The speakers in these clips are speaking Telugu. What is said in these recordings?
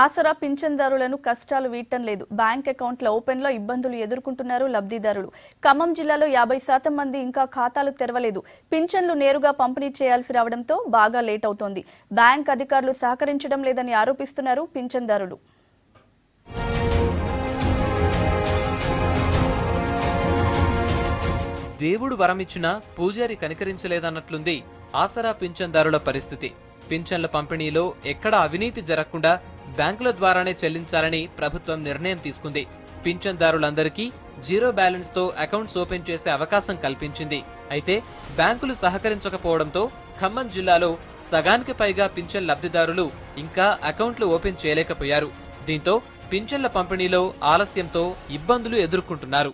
ఆసరా పింఛన్దారులను కష్టాలు వీడటం లేదు. బ్యాంక్ అకౌంట్ల ఓపెన్లో ఇబ్బందులు ఎదుర్కొంటున్నారు లబ్ధిదారులు. ఖమ్మం జిల్లాలో 50% మంది ఇంకా ఖాతాలు తెరవలేదు. పింఛన్లు నేరుగా పంపిణీ చేయాల్సి రావడంతో బాగా లేట్ అవుతోంది. బ్యాంక్ అధికారులు సహకరించడం లేదని ఆరోపిస్తున్నారు పింఛన్దారులు. దేవుడు వరమిచ్చినా పూజారి కనికరించలేదన్నట్లుంది ఆసరా పింఛన్దారుల పరిస్థితి. పింఛన్ల పంపిణీలో ఎక్కడ అవినీతి జరగకుండా బ్యాంకుల ద్వారానే చెల్లించాలని ప్రభుత్వం నిర్ణయం తీసుకుంది. పింఛన్దారులందరికీ జీరో బ్యాలెన్స్ తో అకౌంట్స్ ఓపెన్ చేసే అవకాశం కల్పించింది. అయితే బ్యాంకులు సహకరించకపోవడంతో ఖమ్మం జిల్లాలో సగానికి పైగా పింఛన్ లబ్ధిదారులు ఇంకా అకౌంట్లు ఓపెన్ చేయలేకపోయారు. దీంతో పింఛన్ల పంపిణీలో ఆలస్యంతో ఇబ్బందులు ఎదుర్కొంటున్నారు.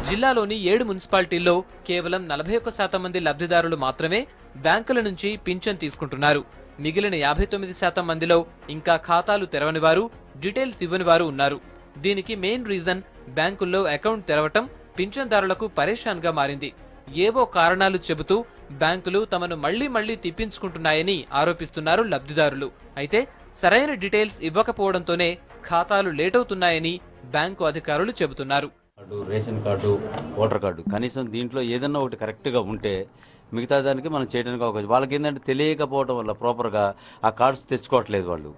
జిల్లాలోని 7 మున్సిపాలిటీల్లో కేవలం 41% మంది లబ్ధిదారులు మాత్రమే బ్యాంకుల నుంచి పింఛన్ తీసుకుంటున్నారు. మిగిలిన 59% మందిలో ఇంకా ఖాతాలు తెరవని వారు, డీటెయిల్స్ ఇవ్వని వారు ఉన్నారు. దీనికి మెయిన్ రీజన్ బ్యాంకుల్లో అకౌంట్ తెరవటం పింఛన్దారులకు పరేషాన్ గా మారింది. ఏవో కారణాలు చెబుతూ బ్యాంకులు తమను మళ్లీ తిప్పించుకుంటున్నాయని ఆరోపిస్తున్నారు లబ్ధిదారులు. అయితే సరైన డీటెయిల్స్ ఇవ్వకపోవడంతోనే ఖాతాలు లేటవుతున్నాయని బ్యాంకు అధికారులు చెబుతున్నారు. రేషన్ కార్డు, ఓటర్ కార్డు, కనీసం దీంట్లో ఏదన్నా ఒకటి కరెక్ట్గా ఉంటే మిగతా దానికి మనం చేయడానికి అవకాశం. వాళ్ళకి ఏంటంటే తెలియకపోవడం వల్ల ప్రాపర్గా ఆ కార్డ్స్ తెచ్చుకోవట్లేదు. వాళ్ళు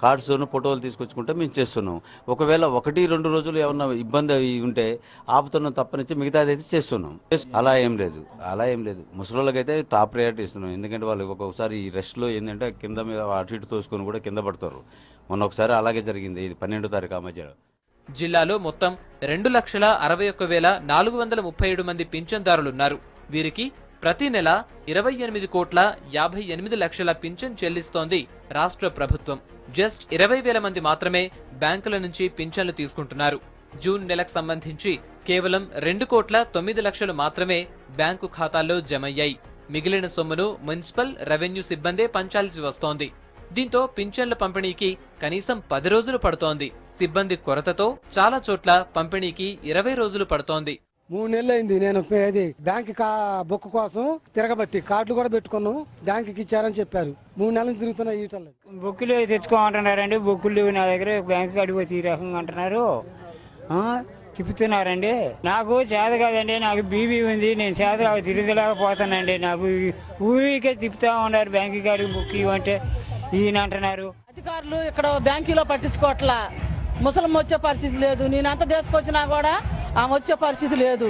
కార్డ్స్ ఫోటోలు తీసుకొచ్చుకుంటే మేము చేస్తున్నాం. ఒకవేళ 1-2 రోజులు ఏమన్నా ఇబ్బంది ఉంటే ఆపుతున్నాం తప్పనిచ్చి మిగతాది అయితే చేస్తున్నాం. అలా ఏం లేదు. ముసలిళ్ళకైతే టాప్ ప్రయారిటీ ఇస్తున్నాం. ఎందుకంటే వాళ్ళు ఒక్కొక్కసారి ఈ రష్లో ఏంటంటే కింద మీద అటు ఇటు తోసుకొని కూడా కింద పడతారు. మొన్న ఒకసారి అలాగే జరిగింది. ఇది 12వ తారీఖు ఆ మధ్యలో. జిల్లాలో మొత్తం 2,61,437 మంది పింఛన్దారులున్నారు. వీరికి ప్రతి నెల 28,58 లక్షల పింఛన్ చెల్లిస్తోంది రాష్ట్ర ప్రభుత్వం. జస్ట్ 20,000 మంది మాత్రమే బ్యాంకుల నుంచి పింఛన్లు తీసుకుంటున్నారు. జూన్ నెలకు సంబంధించి కేవలం 2,09 లక్షలు మాత్రమే బ్యాంకు ఖాతాల్లో జమయ్యాయి. మిగిలిన సొమ్మును మున్సిపల్, రెవెన్యూ సిబ్బందే పంచాల్సి వస్తోంది. దీంతో పింఛన్ల పంపిణీకి కనీసం 10 రోజులు పడుతోంది. సిబ్బంది కొరతతో చాలా చోట్ల పంపిణీకి 20 రోజులు పడుతోంది. 3 నెలలు అయింది నేను బ్యాంక్ బుక్ కోసం తిరగబట్టి కార్డులు కూడా పెట్టుకున్నాం. బ్యాంకుకి ఇచ్చారని చెప్పారు. 3 నెలల నుంచి తిరుగుతున్నా. బుక్కులు తెచ్చుకోమంటున్నారండి. బుక్కులు నా దగ్గర బ్యాంకు అడిగిపోతే ఈ రకంగా అంటున్నారు, తిప్పుతున్నారండి. నాకు చేత కాదండి, నాకు బీబీ ఉంది, నేను చేత తిరగలేకపోతానండి. నాకు ఊరికే తిప్పుతా ఉన్నారు. బ్యాంకు కాడికి బుక్ ఇవ్వంటే ఈయన అంటున్నారు. అధికారులు ఇక్కడ బ్యాంకులో పట్టించుకోవట్లా. ముసలం వచ్చే పరిస్థితి లేదు. నేను అంత తీసుకొచ్చినా కూడా ఆమె వచ్చే పరిస్థితి లేదు.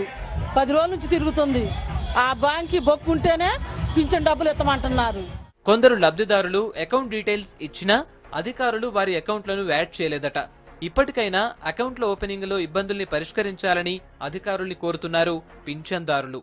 10 రోజుల నుంచి తిరుగుతుంది. ఆ బ్యాంకు బొక్కు ఉంటేనే పింఛన్ డబ్బులు ఇస్తామంటున్నారు. కొందరు లబ్ధిదారులు అకౌంట్ డీటెయిల్స్ ఇచ్చినా అధికారులు వారి అకౌంట్లను యాడ్ చేయలేదట. ఇప్పటికైనా అకౌంట్ల ఓపెనింగ్ లో ఇబ్బందుల్ని పరిష్కరించాలని అధికారుల్ని కోరుతున్నారు పింఛన్దారులు.